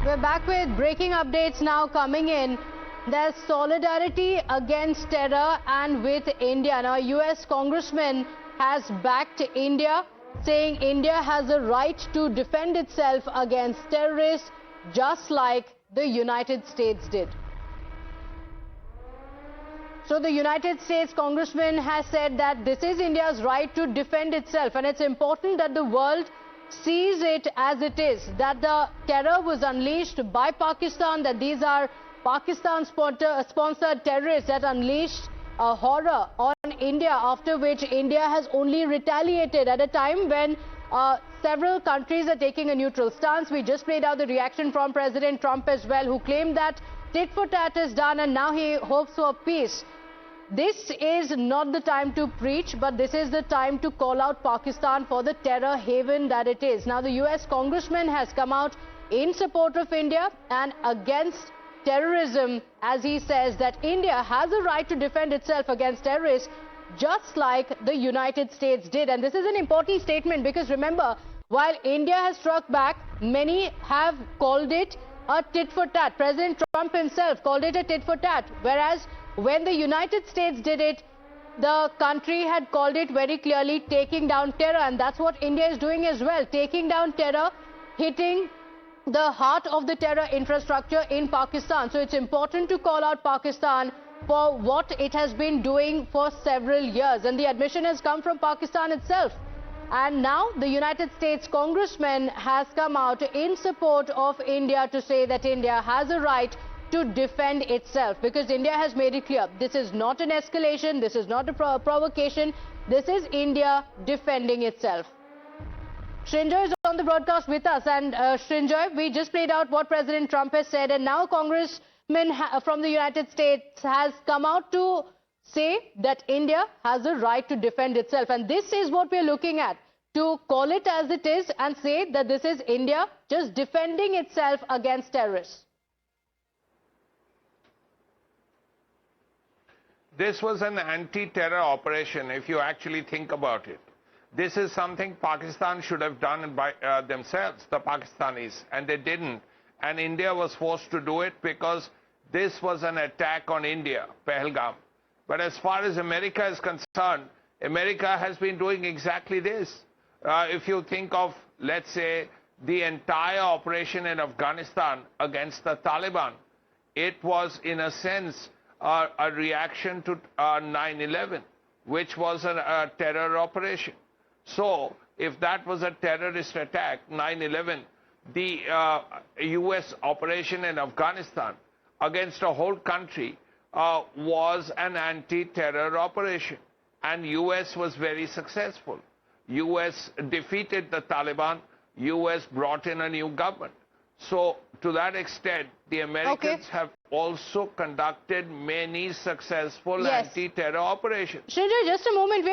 We're back with breaking updates now coming in. There's solidarity against terror and with India. Now, a US Congressman has backed India, saying India has a right to defend itself against terrorists, just like the United States did. So the United States Congressman has said that this is India's right to defend itself, and it's important that the world sees it as it is, that the terror was unleashed by Pakistan, that these are Pakistan-sponsored terrorists that unleashed a horror on India, after which India has only retaliated at a time when several countries are taking a neutral stance. We just played out the reaction from President Trump as well, who claimed that tit for tat is done and now he hopes for peace. This is not the time to preach, but this is the time to call out Pakistan for the terror haven that it is. Now, the US Congressman has come out in support of India and against terrorism, as he says that India has a right to defend itself against terrorists, just like the United States did. And this is an important statement because, remember, while India has struck back, many have called it a tit for tat. President Trump himself called it a tit for tat, whereas when the United States did it, the country had called it very clearly taking down terror, and that's what India is doing as well, taking down terror, hitting the heart of the terror infrastructure in Pakistan. So it's important to call out Pakistan for what it has been doing for several years, and the admission has come from Pakistan itself. And now the United States Congressman has come out in support of India to say that India has a right to defend itself, because India has made it clear this is not an escalation, this is not a provocation, this is India defending itself. Srinjoy is on the broadcast with us, and Srinjoy, we just played out what President Trump has said, and now a Congressman from the United States has come out to say that India has a right to defend itself, and this is what we're looking at, to call it as it is and say that this is India just defending itself against terrorists. This was an anti-terror operation, if you actually think about it. This is something Pakistan should have done by themselves, the Pakistanis, and they didn't. And India was forced to do it because this was an attack on India, pahalgam. But as far as America is concerned, America has been doing exactly this. If you think of, let's say, the entire operation in Afghanistan against the Taliban, it was, in a sense, a reaction to 9/11, which was a terror operation. So, if that was a terrorist attack, 9/11, the US operation in Afghanistan against a whole country was an anti-terror operation. And US was very successful. US defeated the Taliban. US brought in a new government. So, to that extent, the Americans have also conducted many successful anti-terror operations. Srinjoy, just a moment.